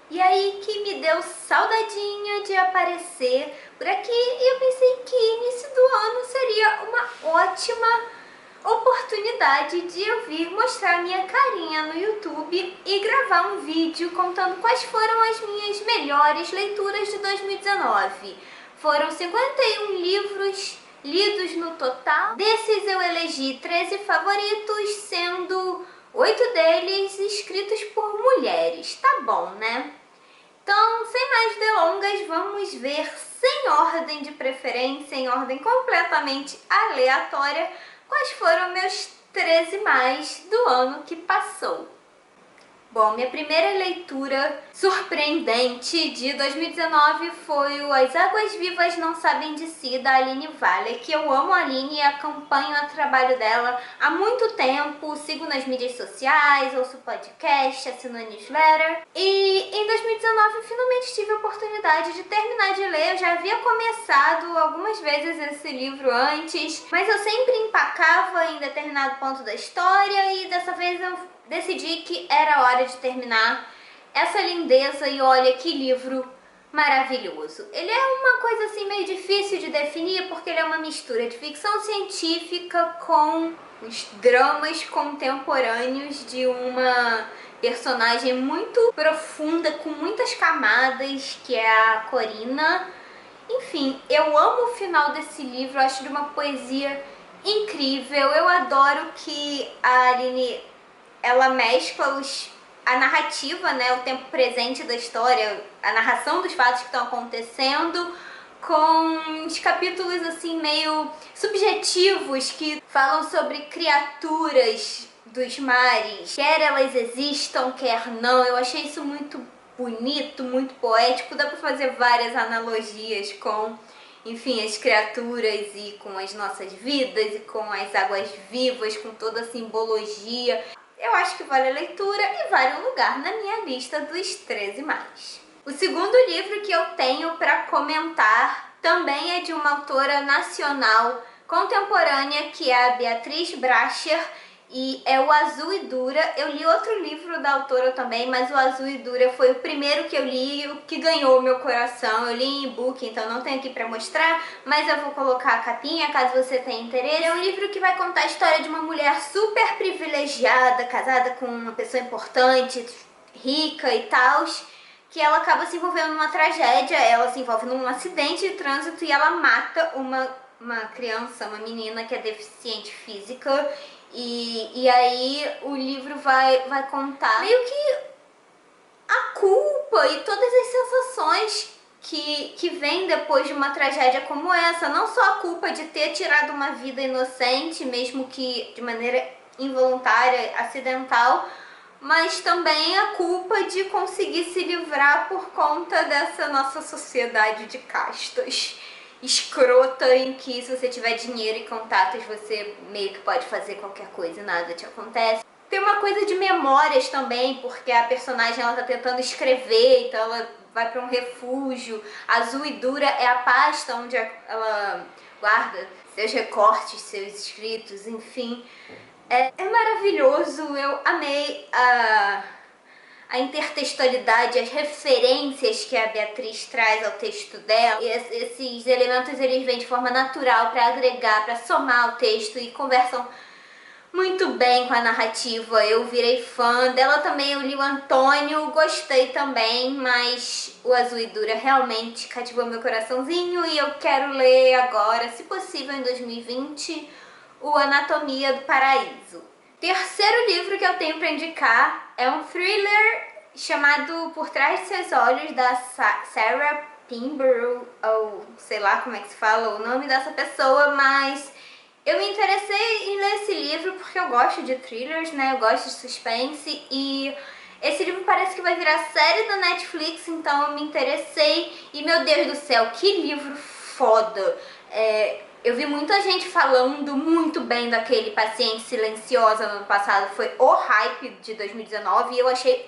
E aí que me deu saudadinha de aparecer por aqui e eu pensei que início do ano seria uma ótima oportunidade de eu vir mostrar minha carinha no YouTube e gravar um vídeo contando quais foram as minhas melhores leituras de 2019. Foram 51 livros lidos no total. Desses eu elegi 13 favoritos, sendo 8 deles escritos por mulheres. Tá bom, né? Então, sem mais delongas, vamos ver, sem ordem de preferência, em ordem completamente aleatória, quais foram meus 13 mais do ano que passou. Bom, minha primeira leitura surpreendente de 2019 foi o As Águas Vivas Não Sabem de Si, da Aline Waller, que eu amo a Aline e acompanho o trabalho dela há muito tempo, sigo nas mídias sociais, ouço podcast, assino a newsletter. E em 2019 finalmente tive a oportunidade de terminar de ler. Eu já havia começado algumas vezes esse livro antes, mas eu sempre empacava em determinado ponto da história e dessa vez eu decidi que era hora de terminar essa lindeza e olha que livro maravilhoso. Ele é uma coisa assim meio difícil de definir porque ele é uma mistura de ficção científica com os dramas contemporâneos de uma personagem muito profunda, com muitas camadas, que é a Corina. Enfim, eu amo o final desse livro, acho de uma poesia incrível. Eu adoro que a Aline ela mescla a narrativa, né, o tempo presente da história, a narração dos fatos que estão acontecendo, com os capítulos assim meio subjetivos que falam sobre criaturas dos mares, quer elas existam, quer não. Eu achei isso muito bonito, muito poético. Dá pra fazer várias analogias com, enfim, as criaturas e com as nossas vidas e com as águas vivas, com toda a simbologia. Eu acho que vale a leitura e vale um lugar na minha lista dos 13 mais. O segundo livro que eu tenho para comentar também é de uma autora nacional contemporânea, que é a Beatriz Bracher, e é o Azul e Dura. Eu li outro livro da autora também, mas o Azul e Dura foi o primeiro que eu li, o que ganhou o meu coração. Eu li em e-book, então não tenho aqui pra mostrar, mas eu vou colocar a capinha caso você tenha interesse. É um livro que vai contar a história de uma mulher super privilegiada, casada com uma pessoa importante, rica e tal, que ela acaba se envolvendo numa tragédia. Ela se envolve num acidente de trânsito e ela mata uma criança, uma menina que é deficiente física. E aí o livro vai contar meio que a culpa e todas as sensações que vem depois de uma tragédia como essa. Não só a culpa de ter tirado uma vida inocente, mesmo que de maneira involuntária, acidental, mas também a culpa de conseguir se livrar por conta dessa nossa sociedade de castas escrota, em que se você tiver dinheiro e contatos você meio que pode fazer qualquer coisa e nada te acontece. Tem uma coisa de memórias também, porque a personagem ela tá tentando escrever, então ela vai para um refúgio. Azul e Dura é a pasta onde ela guarda seus recortes, seus escritos, enfim. É maravilhoso, eu amei a intertextualidade, as referências que a Beatriz traz ao texto dela. E esses elementos eles vêm de forma natural para agregar, para somar ao texto e conversam muito bem com a narrativa. Eu virei fã dela também. Eu li o Antônio, gostei também, mas o Azul e Dura realmente cativou meu coraçãozinho e eu quero ler agora, se possível em 2020, o Anatomia do Paraíso. Terceiro livro que eu tenho para indicar é um thriller chamado Por Trás de Seus Olhos, da Sarah Pinborough, ou sei lá como é que se fala o nome dessa pessoa, mas eu me interessei em ler esse livro porque eu gosto de thrillers, né? Eu gosto de suspense e esse livro parece que vai virar série da Netflix, então eu me interessei e, meu Deus do céu, que livro foda! Eu vi muita gente falando muito bem daquele Paciente Silenciosa no ano passado, foi o hype de 2019 e eu achei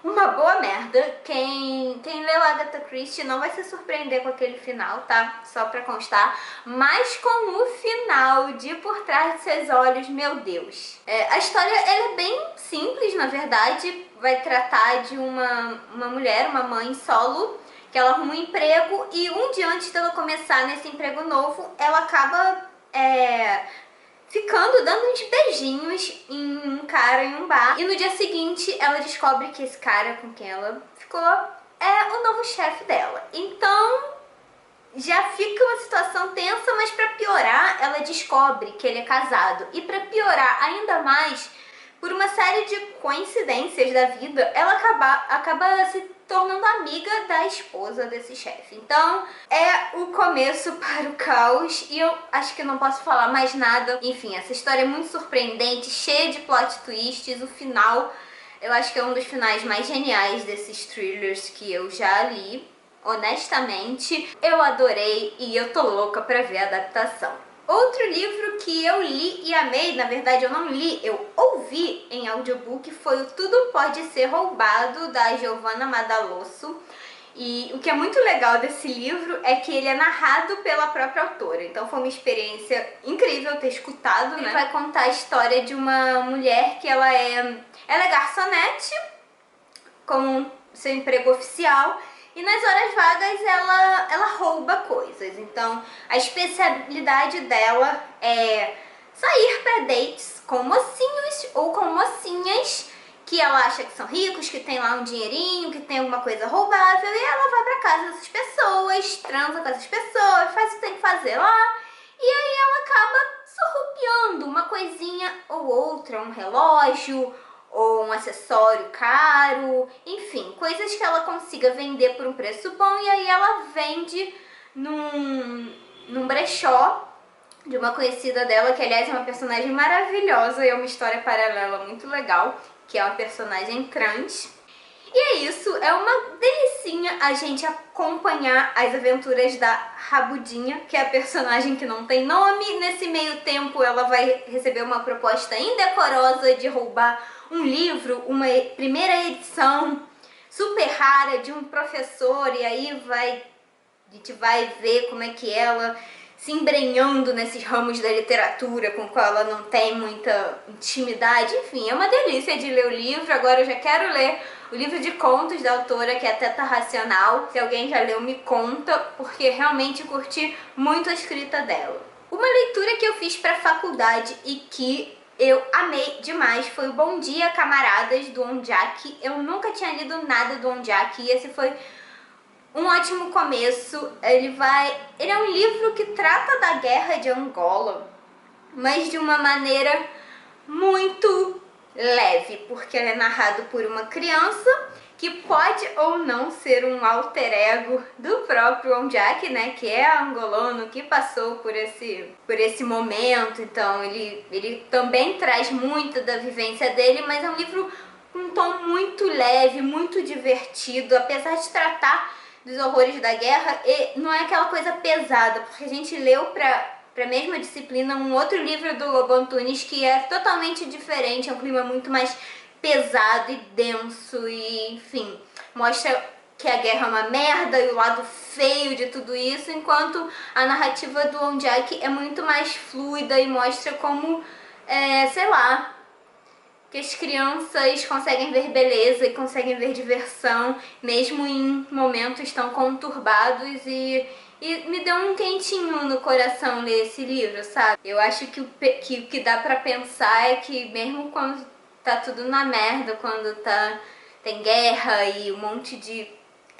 uma boa merda. Quem leu Agatha Christie não vai se surpreender com aquele final, tá? Só pra constar. Mas com o final de Por Trás de Seus Olhos, meu Deus. A história ela é bem simples, na verdade. vai tratar de uma mulher, uma mãe solo, que ela arruma um emprego e um dia antes dela começar nesse emprego novo, ela acaba ficando, dando uns beijinhos em um cara em um bar. E no dia seguinte ela descobre que esse cara com quem ela ficou é o novo chefe dela. Então já fica uma situação tensa, mas pra piorar, ela descobre que ele é casado. E pra piorar ainda mais, por uma série de coincidências da vida, ela acaba se tornando amiga da esposa desse chefe. Então, é o começo para o caos e eu acho que não posso falar mais nada. Enfim, essa história é muito surpreendente, cheia de plot twists. O final, eu acho que é um dos finais mais geniais desses thrillers que eu já li. Honestamente, eu adorei e eu tô louca pra ver a adaptação. Outro livro que eu li e amei, na verdade eu não li, eu ouvi em audiobook, foi o Tudo Pode Ser Roubado, da Giovanna Madalosso. E o que é muito legal desse livro é que ele é narrado pela própria autora. Então foi uma experiência incrível ter escutado, né? Ele vai contar a história de uma mulher que ela é garçonete, com seu emprego oficial. E nas horas vagas ela rouba coisas. Então a especialidade dela é sair para dates com mocinhos ou com mocinhas que ela acha que são ricos, que tem lá um dinheirinho, que tem alguma coisa roubável. E ela vai para casa dessas pessoas, transa com essas pessoas, faz o que tem que fazer lá. E aí ela acaba surrupiando uma coisinha ou outra, um relógio ou um acessório caro, enfim, coisas que ela consiga vender por um preço bom, e aí ela vende num brechó de uma conhecida dela, que aliás é uma personagem maravilhosa e é uma história paralela muito legal, que é uma personagem trans. E é isso, é uma delicinha a gente acompanhar as aventuras da Rabudinha, que é a personagem que não tem nome. Nesse meio tempo ela vai receber uma proposta indecorosa de roubar um livro, uma primeira edição super rara de um professor, e aí a gente vai ver como é que ela se embrenhando nesses ramos da literatura com o qual ela não tem muita intimidade. Enfim, é uma delícia de ler o livro. Agora eu já quero ler o livro de contos da autora, que é Teta Racional. Se alguém já leu, me conta, porque realmente curti muito a escrita dela. Uma leitura que eu fiz para faculdade e que eu amei demais foi o Bom Dia, Camaradas, do Ondiak. Eu nunca tinha lido nada do Ondiak e esse foi um ótimo começo. Ele é um livro que trata da guerra de Angola, mas de uma maneira muito leve, porque ele é narrado por uma criança que pode ou não ser um alter ego do próprio Ondiak, né, que é angolano, que passou por esse momento. Então ele também traz muito da vivência dele, mas é um livro com um tom muito leve, muito divertido, apesar de tratar dos horrores da guerra, e não é aquela coisa pesada, porque a gente leu para a mesma disciplina um outro livro do Lobo Antunes que é totalmente diferente, é um clima muito mais pesado e denso e, enfim, mostra que a guerra é uma merda e o lado feio de tudo isso, enquanto a narrativa do Ondiak é muito mais fluida e mostra como, sei lá, que as crianças conseguem ver beleza e conseguem ver diversão, mesmo em momentos tão conturbados, e me deu um quentinho no coração ler esse livro, sabe? Eu acho que o que dá pra pensar é que mesmo quando tá tudo na merda, quando tem guerra e um monte de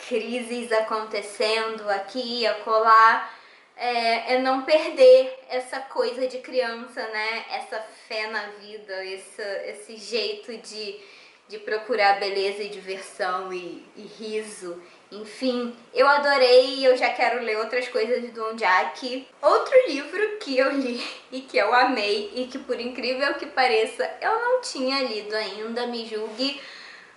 crises acontecendo aqui e acolá, é não perder essa coisa de criança, né? Essa fé na vida, esse jeito de procurar beleza e diversão e riso. Enfim, eu adorei e eu já quero ler outras coisas do Ondiak. Outro livro que eu li e que eu amei e que, por incrível que pareça, eu não tinha lido ainda, me julgue,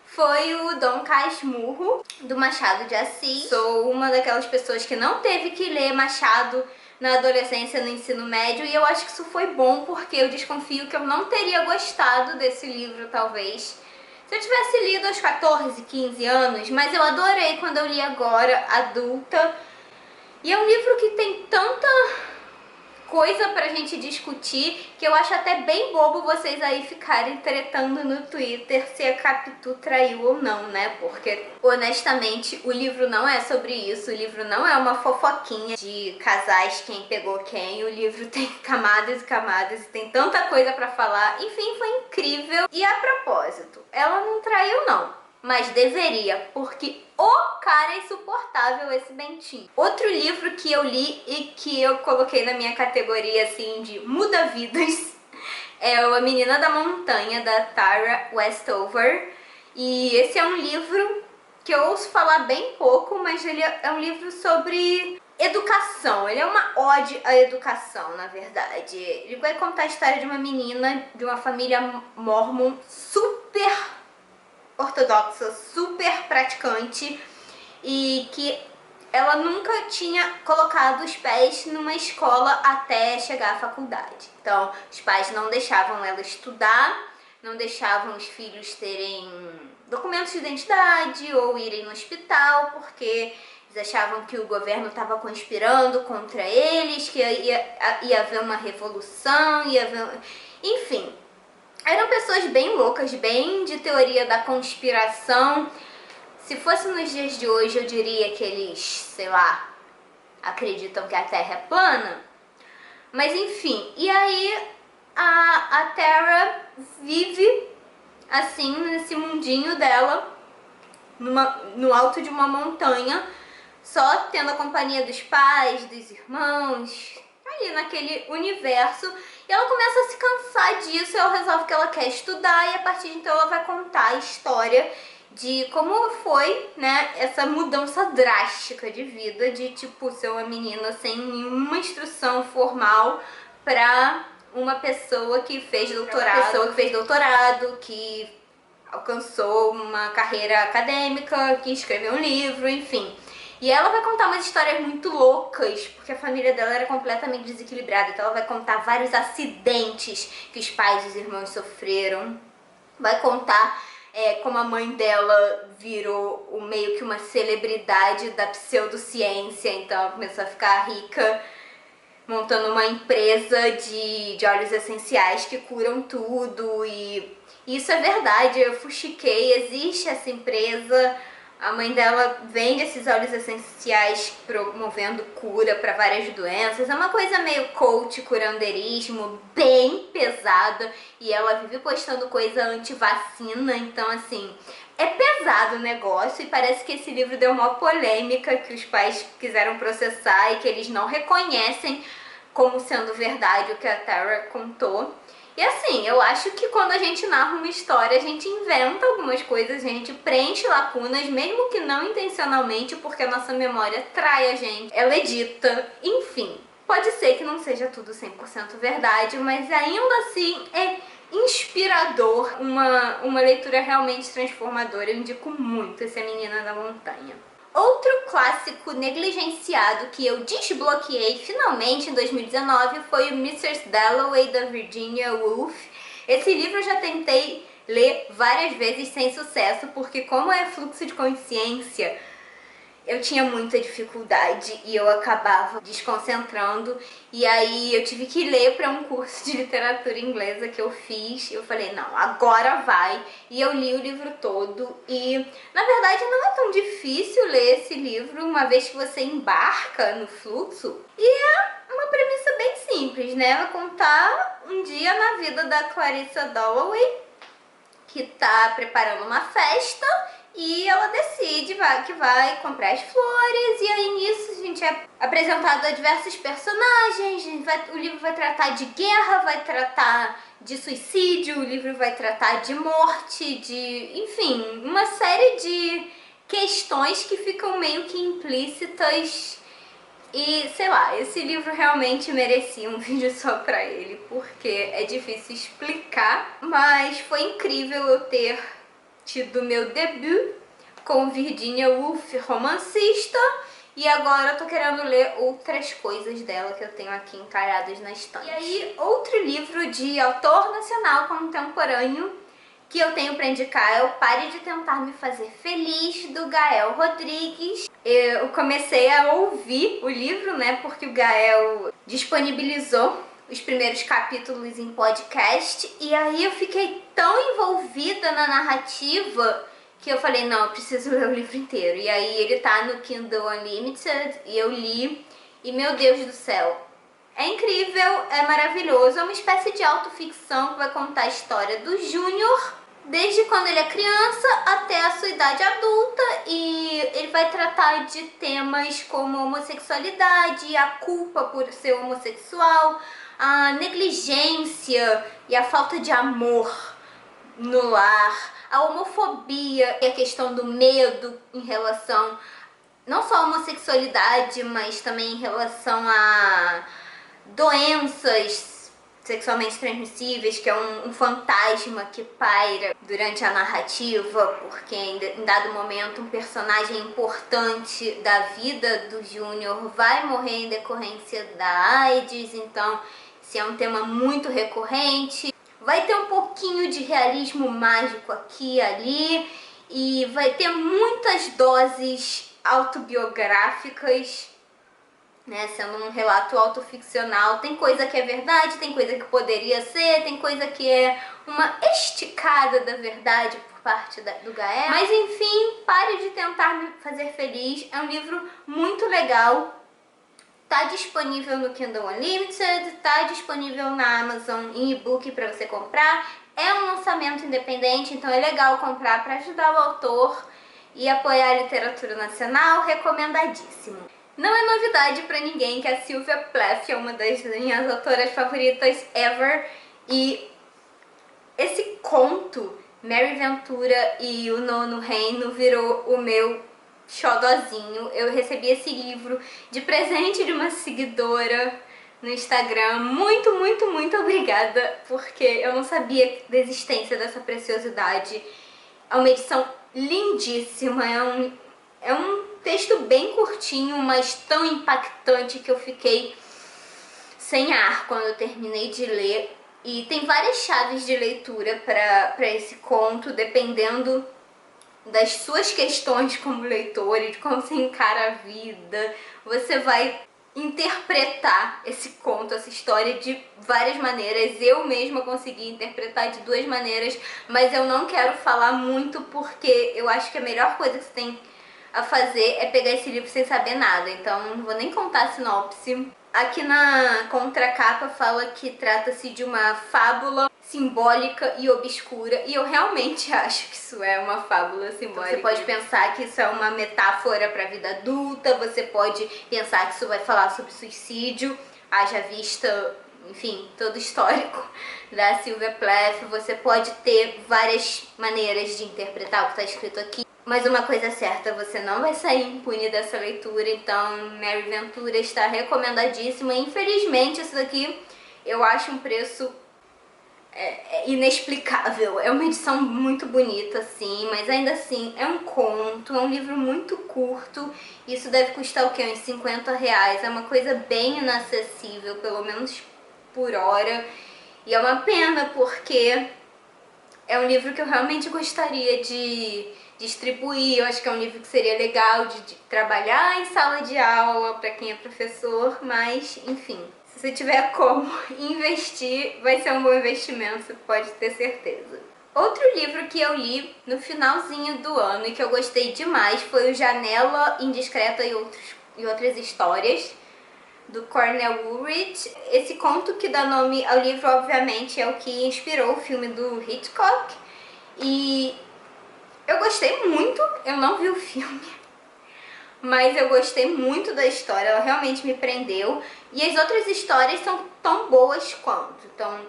foi o Dom Casmurro, do Machado de Assis. Sou uma daquelas pessoas que não teve que ler Machado na adolescência, no ensino médio, e eu acho que isso foi bom, porque eu desconfio que eu não teria gostado desse livro, talvez, se eu tivesse lido aos 14, 15 anos, mas eu adorei quando eu li agora, adulta. E é um livro que tem tanta coisa pra gente discutir, que eu acho até bem bobo vocês aí ficarem tretando no Twitter se a Capitu traiu ou não, né? Porque, honestamente, o livro não é sobre isso, o livro não é uma fofoquinha de casais, quem pegou quem, o livro tem camadas e camadas e tem tanta coisa pra falar, enfim, foi incrível. E a propósito, ela não traiu não, mas deveria, porque o cara é insuportável, esse Bentinho. Outro livro que eu li e que eu coloquei na minha categoria assim de muda vidas é A Menina da Montanha, da Tara Westover. E esse é um livro que eu ouço falar bem pouco, mas ele é um livro sobre educação. Ele é uma ode à educação, na verdade. Ele vai contar a história de uma menina de uma família mormon super ortodoxa, super praticante, e que ela nunca tinha colocado os pés numa escola até chegar à faculdade. Então, os pais não deixavam ela estudar, não deixavam os filhos terem documentos de identidade ou irem no hospital, porque eles achavam que o governo estava conspirando contra eles, que ia haver uma revolução, ia haver... Enfim, eram pessoas bem loucas, bem de teoria da conspiração. Se fosse nos dias de hoje, eu diria que eles, sei lá, acreditam que a Terra é plana. Mas enfim, e aí a Tara vive assim, nesse mundinho dela, no alto de uma montanha, só tendo a companhia dos pais, dos irmãos, ali naquele universo. E ela começa a se cansar disso, ela resolve que ela quer estudar e a partir de então ela vai contar a história de como foi, né, essa mudança drástica de vida, de tipo ser uma menina sem nenhuma instrução formal pra uma pessoa que fez doutorado, que alcançou uma carreira acadêmica, que escreveu um livro, enfim. E ela vai contar umas histórias muito loucas, porque a família dela era completamente desequilibrada. Então ela vai contar vários acidentes que os pais e os irmãos sofreram. Vai contar como a mãe dela virou meio que uma celebridade da pseudociência. Então ela começou a ficar rica, montando uma empresa de óleos essenciais que curam tudo. E isso é verdade, eu fuxiquei, existe essa empresa. A mãe dela vende esses óleos essenciais promovendo cura para várias doenças. É uma coisa meio coach, curandeirismo, bem pesada. E ela vive postando coisa anti-vacina. Então, assim, é pesado o negócio. E parece que esse livro deu uma polêmica, que os pais quiseram processar e que eles não reconhecem como sendo verdade o que a Tara contou. E assim, eu acho que quando a gente narra uma história, a gente inventa algumas coisas, a gente preenche lacunas, mesmo que não intencionalmente, porque a nossa memória trai a gente, ela edita, enfim. Pode ser que não seja tudo 100% verdade, mas ainda assim é inspirador, uma leitura realmente transformadora. Eu indico muito essa Menina da Montanha. Outro clássico negligenciado que eu desbloqueei finalmente em 2019 foi o Mrs. Dalloway, da Virginia Woolf. Esse livro eu já tentei ler várias vezes sem sucesso, porque como é fluxo de consciência, eu tinha muita dificuldade e eu acabava desconcentrando. E aí eu tive que ler para um curso de literatura inglesa que eu fiz. Eu falei, não, agora vai. E eu li o livro todo. E na verdade não é tão difícil ler esse livro, uma vez que você embarca no fluxo. E é uma premissa bem simples, né? Vai contar um dia na vida da Clarissa Dalloway, que tá preparando uma festa. E ela decide que vai comprar as flores, e aí nisso a gente é apresentado a diversos personagens. O livro vai tratar de guerra, vai tratar de suicídio, o livro vai tratar de morte, enfim, uma série de questões que ficam meio que implícitas. E, sei lá, esse livro realmente merecia um vídeo só pra ele, porque é difícil explicar, mas foi incrível eu ter tido meu debut com Virginia Woolf, romancista, e agora eu tô querendo ler outras coisas dela que eu tenho aqui encalhadas na estante. E aí, outro livro de autor nacional contemporâneo que eu tenho pra indicar é o Pare de Tentar Me Fazer Feliz, do Gael Rodrigues. Eu comecei a ouvir o livro, né, porque o Gael disponibilizou os primeiros capítulos em podcast, e aí eu fiquei tão envolvida na narrativa que eu falei, não, eu preciso ler o livro inteiro. E aí ele tá no Kindle Unlimited e eu li, e meu Deus do céu, é incrível, é maravilhoso, é uma espécie de autoficção que vai contar a história do Júnior desde quando ele é criança até a sua idade adulta, e ele vai tratar de temas como a homossexualidade, a culpa por ser homossexual, a negligência e a falta de amor no lar, a homofobia e a questão do medo em relação não só à homossexualidade, mas também em relação a doenças sexualmente transmissíveis, que é um fantasma que paira durante a narrativa, porque em dado momento um personagem importante da vida do Júnior vai morrer em decorrência da AIDS, então esse é um tema muito recorrente. Vai ter um pouquinho de realismo mágico aqui e ali, e vai ter muitas doses autobiográficas, né, sendo um relato autoficcional. Tem coisa que é verdade, tem coisa que poderia ser, tem coisa que é uma esticada da verdade por parte do Gael. Mas enfim, pare de tentar me fazer feliz. É um livro muito legal. Tá disponível no Kindle Unlimited, tá disponível na Amazon em e-book para você comprar. É um lançamento independente, então é legal comprar para ajudar o autor e apoiar a literatura nacional. Recomendadíssimo. Não é novidade para ninguém que a Sylvia Plath é uma das minhas autoras favoritas ever, e esse conto, Mary Ventura e o Nono Reino, virou o meu xodozinho. Eu recebi esse livro de presente de uma seguidora no Instagram. Muito, muito, muito obrigada, porque eu não sabia da existência dessa preciosidade. É uma edição lindíssima, é um texto bem curtinho, mas tão impactante que eu fiquei sem ar quando eu terminei de ler. E tem várias chaves de leitura para esse conto, dependendo das suas questões como leitor e de como você encara a vida. Você vai interpretar esse conto, essa história de várias maneiras. Eu mesma consegui interpretar de duas maneiras, mas eu não quero falar muito porque eu acho que a melhor coisa que você tem a fazer é pegar esse livro sem saber nada, então não vou nem contar a sinopse. Aqui na contracapa fala que trata-se de uma fábula simbólica e obscura, e eu realmente acho que isso é uma fábula simbólica. Você pode pensar que isso é uma metáfora para a vida adulta, você pode pensar que isso vai falar sobre suicídio, haja vista, enfim, todo o histórico da Sylvia Plath. Você pode ter várias maneiras de interpretar o que está escrito aqui. Mas uma coisa é certa, você não vai sair impune dessa leitura, então Mary Ventura está recomendadíssima. Infelizmente, isso daqui eu acho um preço inexplicável. É uma edição muito bonita, sim, mas ainda assim é um conto, é um livro muito curto. Isso deve custar o quê? Uns R$50. É uma coisa bem inacessível, pelo menos por hora. E é uma pena, porque é um livro que eu realmente gostaria de distribuir. Eu acho que é um livro que seria legal de trabalhar em sala de aula para quem é professor, mas enfim, se você tiver como investir, vai ser um bom investimento, você pode ter certeza. Outro livro que eu li no finalzinho do ano e que eu gostei demais foi o Janela Indiscreta e Outras Histórias, do Cornell Woolrich. Esse conto que dá nome ao livro, obviamente, é o que inspirou o filme do Hitchcock, e eu gostei muito. Eu não vi o filme, mas eu gostei muito da história, ela realmente me prendeu, e as outras histórias são tão boas quanto. Então,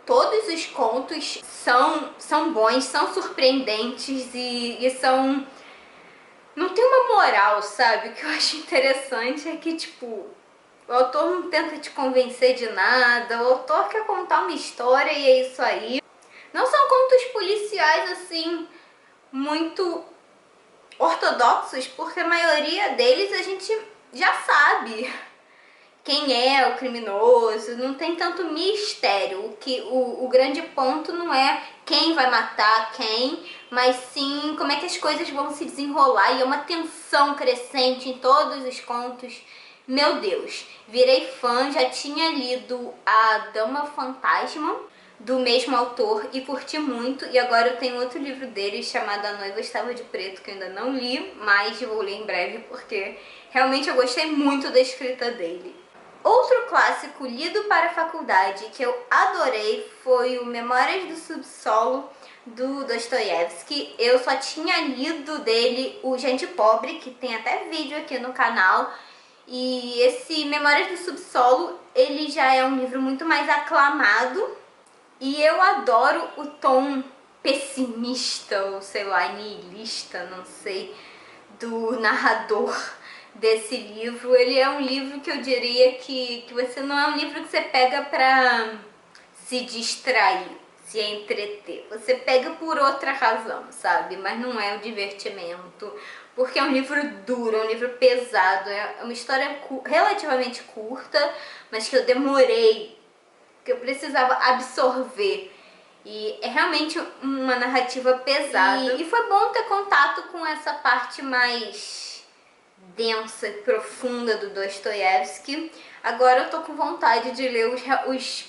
todos os contos são bons, são surpreendentes e são... não tem uma moral, sabe? O que eu acho interessante é que, tipo, o autor não tenta te convencer de nada, o autor quer contar uma história e é isso aí. Não são contos policiais, assim, muito ortodoxos, porque a maioria deles a gente já sabe quem é o criminoso, não tem tanto mistério. O grande ponto não é quem vai matar quem, mas sim como é que as coisas vão se desenrolar, e é uma tensão crescente em todos os contos. Meu Deus, virei fã, já tinha lido A Dama Fantasma, do mesmo autor, e curti muito, e agora eu tenho outro livro dele chamado A Noiva Estava de Preto, que eu ainda não li, mas vou ler em breve porque realmente eu gostei muito da escrita dele. Outro clássico lido para a faculdade que eu adorei foi o Memórias do Subsolo, do Dostoiévski. Eu só tinha lido dele o Gente Pobre, que tem até vídeo aqui no canal, e esse Memórias do Subsolo, ele já é um livro muito mais aclamado, e eu adoro o tom pessimista, ou sei lá, nihilista, não sei, do narrador desse livro. Ele é um livro que eu diria que você não é um livro que você pega pra se distrair, se entreter. Você pega por outra razão, sabe? Mas não é o divertimento, porque é um livro duro, é um livro pesado, é uma história relativamente curta, mas que eu demorei, que eu precisava absorver. E é realmente uma narrativa pesada. E foi bom ter contato com essa parte mais densa e profunda do Dostoiévski. Agora eu tô com vontade de ler os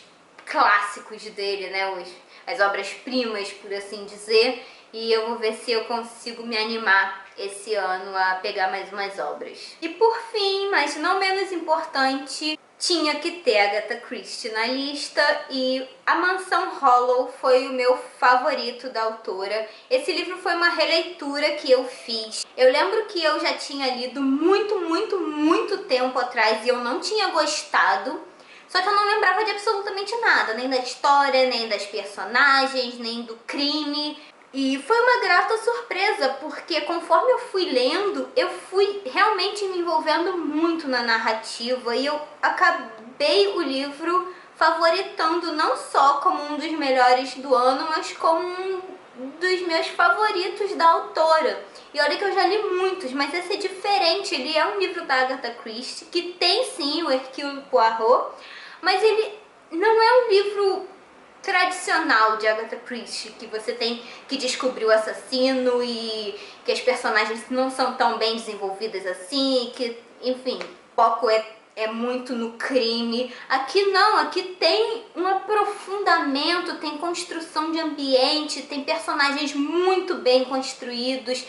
clássicos dele, né? As obras-primas, por assim dizer. E eu vou ver se eu consigo me animar esse ano a pegar mais umas obras. E por fim, mas não menos importante, tinha que ter Agatha Christie na lista, e A Mansão Hollow foi o meu favorito da autora. Esse livro foi uma releitura que eu fiz. Eu lembro que eu já tinha lido muito tempo atrás e eu não tinha gostado, só que eu não lembrava de absolutamente nada, nem da história, nem das personagens, nem do crime. E foi uma grata surpresa, porque conforme eu fui lendo, eu fui realmente me envolvendo muito na narrativa, e eu acabei o livro favoritando não só como um dos melhores do ano, mas como um dos meus favoritos da autora. E olha que eu já li muitos, mas esse é diferente. Ele é um livro da Agatha Christie, que tem sim o Hercule Poirot, mas ele não é um livro tradicional de Agatha Christie, que você tem que descobrir o assassino e que as personagens não são tão bem desenvolvidas assim, que, enfim, o foco é muito no crime. Aqui não, aqui tem um aprofundamento, tem construção de ambiente, tem personagens muito bem construídos.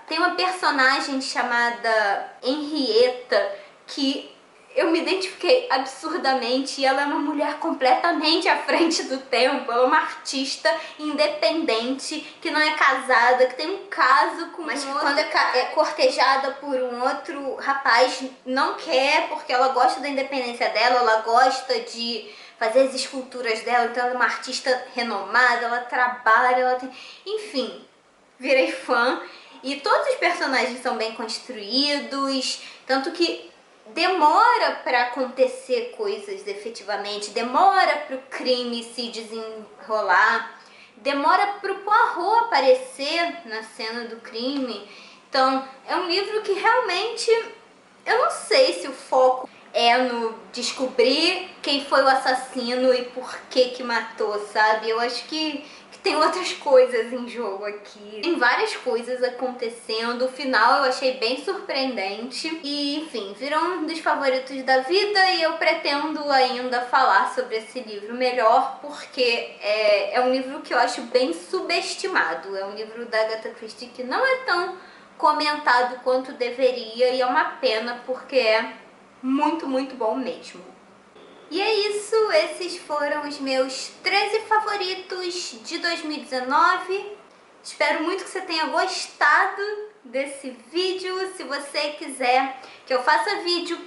Tem uma personagem chamada Henrietta que eu me identifiquei absurdamente, e ela é uma mulher completamente à frente do tempo. Ela é uma artista independente, que não é casada, que tem um caso com mas um outro, quando é cortejada por um outro rapaz, não quer, porque ela gosta da independência dela, ela gosta de fazer as esculturas dela, então ela é uma artista renomada, ela trabalha, ela tem... Enfim, virei fã, e todos os personagens são bem construídos, tanto que demora para acontecer coisas efetivamente, demora para o crime se desenrolar, demora para o Poirot aparecer na cena do crime. Então é um livro que realmente, eu não sei se o foco é no descobrir quem foi o assassino e por que matou, sabe? Eu acho que tem outras coisas em jogo aqui. Tem várias coisas acontecendo. O final eu achei bem surpreendente. E, enfim, virou um dos favoritos da vida, e eu pretendo ainda falar sobre esse livro melhor, porque é um livro que eu acho bem subestimado. É um livro da Agatha Christie que não é tão comentado quanto deveria, e é uma pena, porque é muito bom mesmo. E é isso, esses foram os meus 13 favoritos de 2019. Espero muito que você tenha gostado desse vídeo. Se você quiser que eu faça vídeo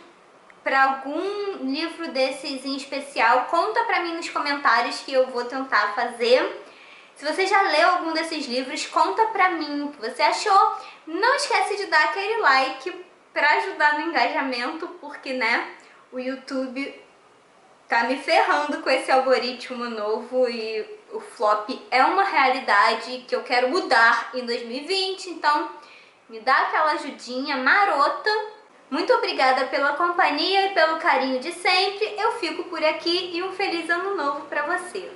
para algum livro desses em especial, conta pra mim nos comentários que eu vou tentar fazer. Se você já leu algum desses livros, conta pra mim o que você achou. Não esquece de dar aquele like pra ajudar no engajamento, porque, né, o YouTube tá me ferrando com esse algoritmo novo, e o flop é uma realidade que eu quero mudar em 2020, então me dá aquela ajudinha marota. Muito obrigada pela companhia e pelo carinho de sempre. Eu fico por aqui, e um feliz ano novo pra você.